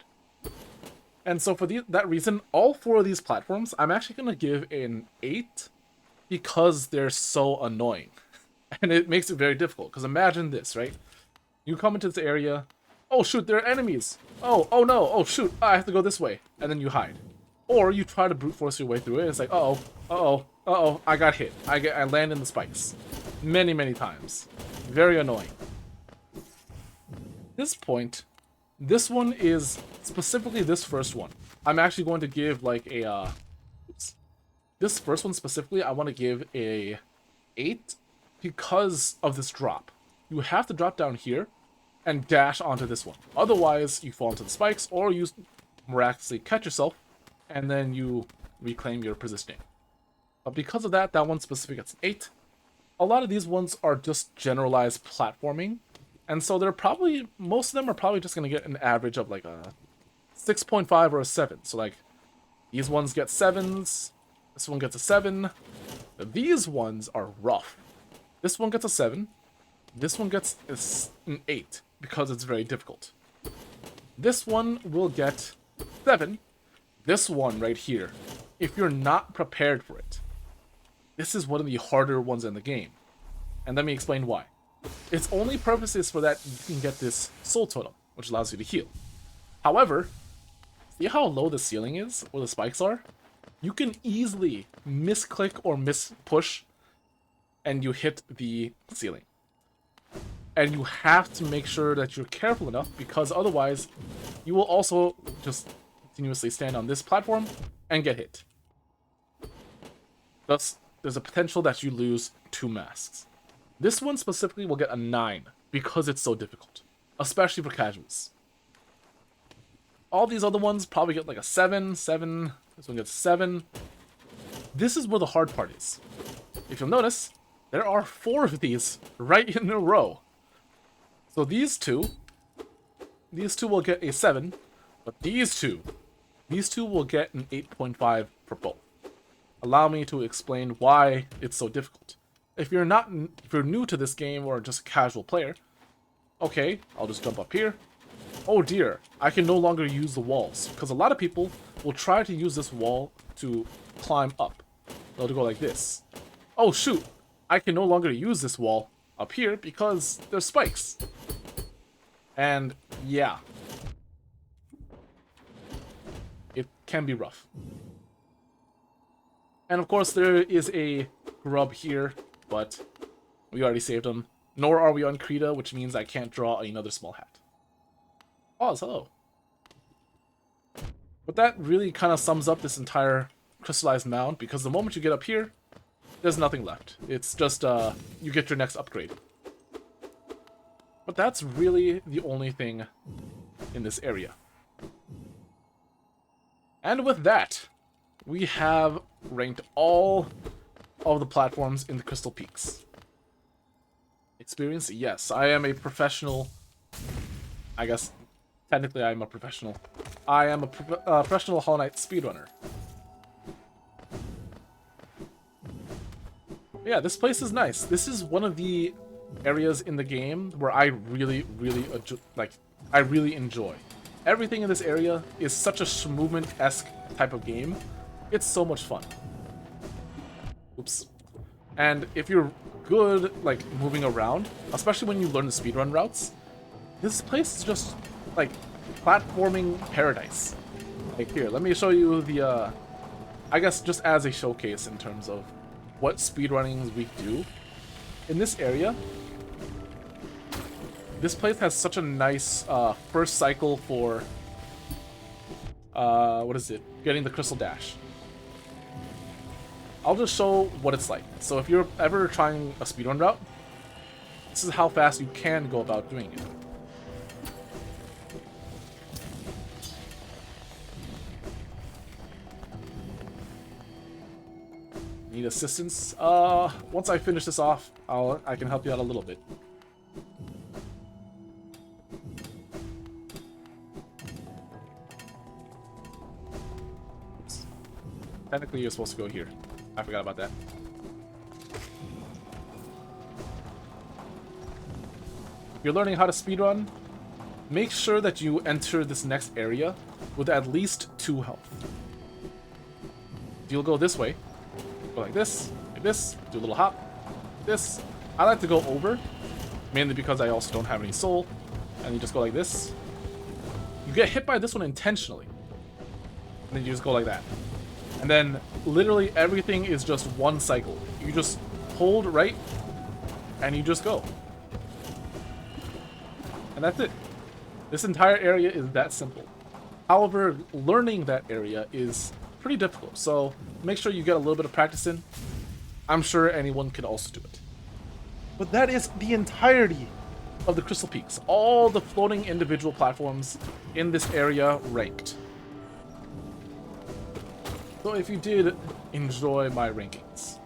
And so for that reason, all 4 of these platforms, I'm actually gonna give an 8 because they're so annoying, and it makes it very difficult. Because imagine this, right? You come into this area. Oh shoot, there are enemies. Oh no. Oh shoot, I have to go this way. And then you hide. Or you try to brute force your way through it. And it's like, I got hit. I land in the spikes. Many, many times. Very annoying. This point, this one is specifically this first one. I'm actually going to give like a this first one specifically, I want to give a 8 because of this drop. You have to drop down here and dash onto this one. Otherwise, you fall into the spikes, or you miraculously catch yourself, and then you reclaim your positioning. But because of that, that one specific gets an 8. A lot of these ones are just generalized platforming, and so they're probably, most of them are probably just going to get an average of like a 6.5 or a 7. So like, these ones get 7s, this one gets a 7. These ones are rough. This one gets a 7. This one gets an 8 because it's very difficult. This one will get 7. This one right here, if you're not prepared for it, this is one of the harder ones in the game. And let me explain why. Its only purpose is for that you can get this soul totem, which allows you to heal. However, see how low the ceiling is, where the spikes are? You can easily misclick or mispush, and you hit the ceiling. And you have to make sure that you're careful enough, because otherwise you will also just continuously stand on this platform and get hit. Thus, there's a potential that you lose 2 masks. This one specifically will get a 9 because it's so difficult, especially for casuals. All these other ones probably get like a 7, 7, this one gets 7. This is where the hard part is. If you'll notice, there are 4 of these right in a row. So these two will get a 7, but these two will get an 8.5 for both. Allow me to explain why it's so difficult. If you're new to this game or just a casual player, okay, I'll just jump up here. Oh dear, I can no longer use the walls, because a lot of people will try to use this wall to climb up. They'll go like this. Oh shoot, I can no longer use this wall up here because there's spikes. And yeah, it can be rough. And of course there is a grub here, but we already saved him. Nor are we on Krita, which means I can't draw another small hat. Oh, hello. But that really kind of sums up this entire crystallized mound, because the moment you get up here, there's nothing left. It's just, you get your next upgrade. But that's really the only thing in this area. And with that, we have ranked all of the platforms in the Crystal Peaks. Experience? Yes, I am a professional. I guess, technically I am a professional. I am a professional Hollow Knight speedrunner. Yeah, this place is nice. This is one of the areas in the game where I really enjoy. Everything in this area is such a movement-esque type of game. It's so much fun. Oops. And if you're good, like, moving around, especially when you learn the speedrun routes, this place is just, like, platforming paradise. Like, here, let me show you the, I guess just as a showcase in terms of what speedrunning we do. In this area, this place has such a nice first cycle for, what is it? Getting the Crystal Dash. I'll just show what it's like. So if you're ever trying a speedrun route, this is how fast you can go about doing it. Need assistance? Once I finish this off, I can help you out a little bit. Oops. Technically, you're supposed to go here. I forgot about that. If you're learning how to speedrun, make sure that you enter this next area with at least 2 health. You'll go this way. Go like this, do a little hop, this. I like to go over, mainly because I also don't have any soul. And you just go like this. You get hit by this one intentionally. And then you just go like that. And then literally everything is just one cycle. You just hold right, and you just go. And that's it. This entire area is that simple. However, learning that area is pretty difficult, so make sure you get a little bit of practice in. I'm sure anyone can also do it. But that is the entirety of the Crystal Peaks. All the floating individual platforms in this area ranked. So if you did enjoy my rankings,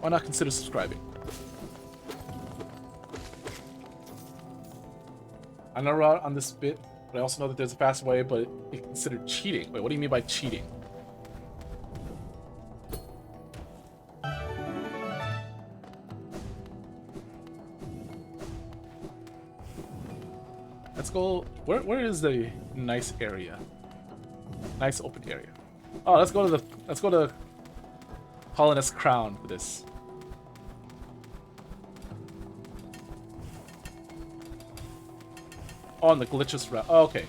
why not consider subscribing? I know we're out on this bit, but I also know that there's a fast way, but it's considered cheating. Wait, what do you mean by cheating? Let's go. Where is the nice area? Nice open area. Oh, let's go to Colonist Crown for this. On the glitches route. Oh, okay.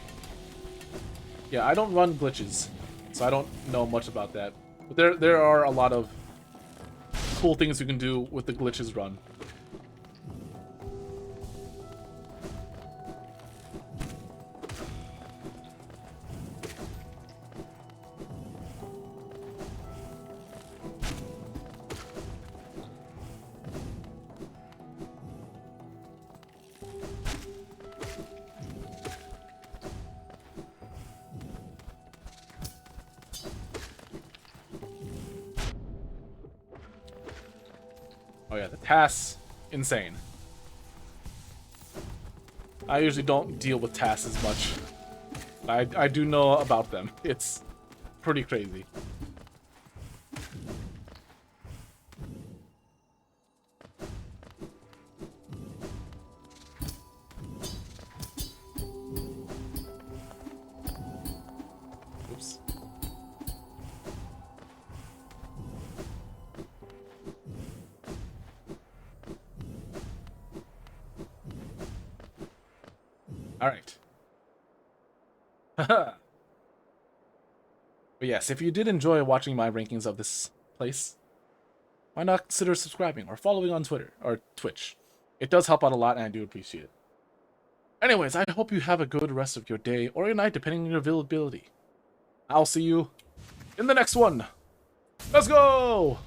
Yeah, I don't run glitches, so I don't know much about that. But there are a lot of cool things you can do with the glitches run. Oh yeah, the tasks, insane. I usually don't deal with tasks as much. I do know about them. It's pretty crazy. Oops. All right. But yes, if you did enjoy watching my rankings of this place, why not consider subscribing or following on Twitter or Twitch? It does help out a lot, and I do appreciate it. Anyways, I hope you have a good rest of your day or your night, depending on your availability. I'll see you in the next one. Let's go!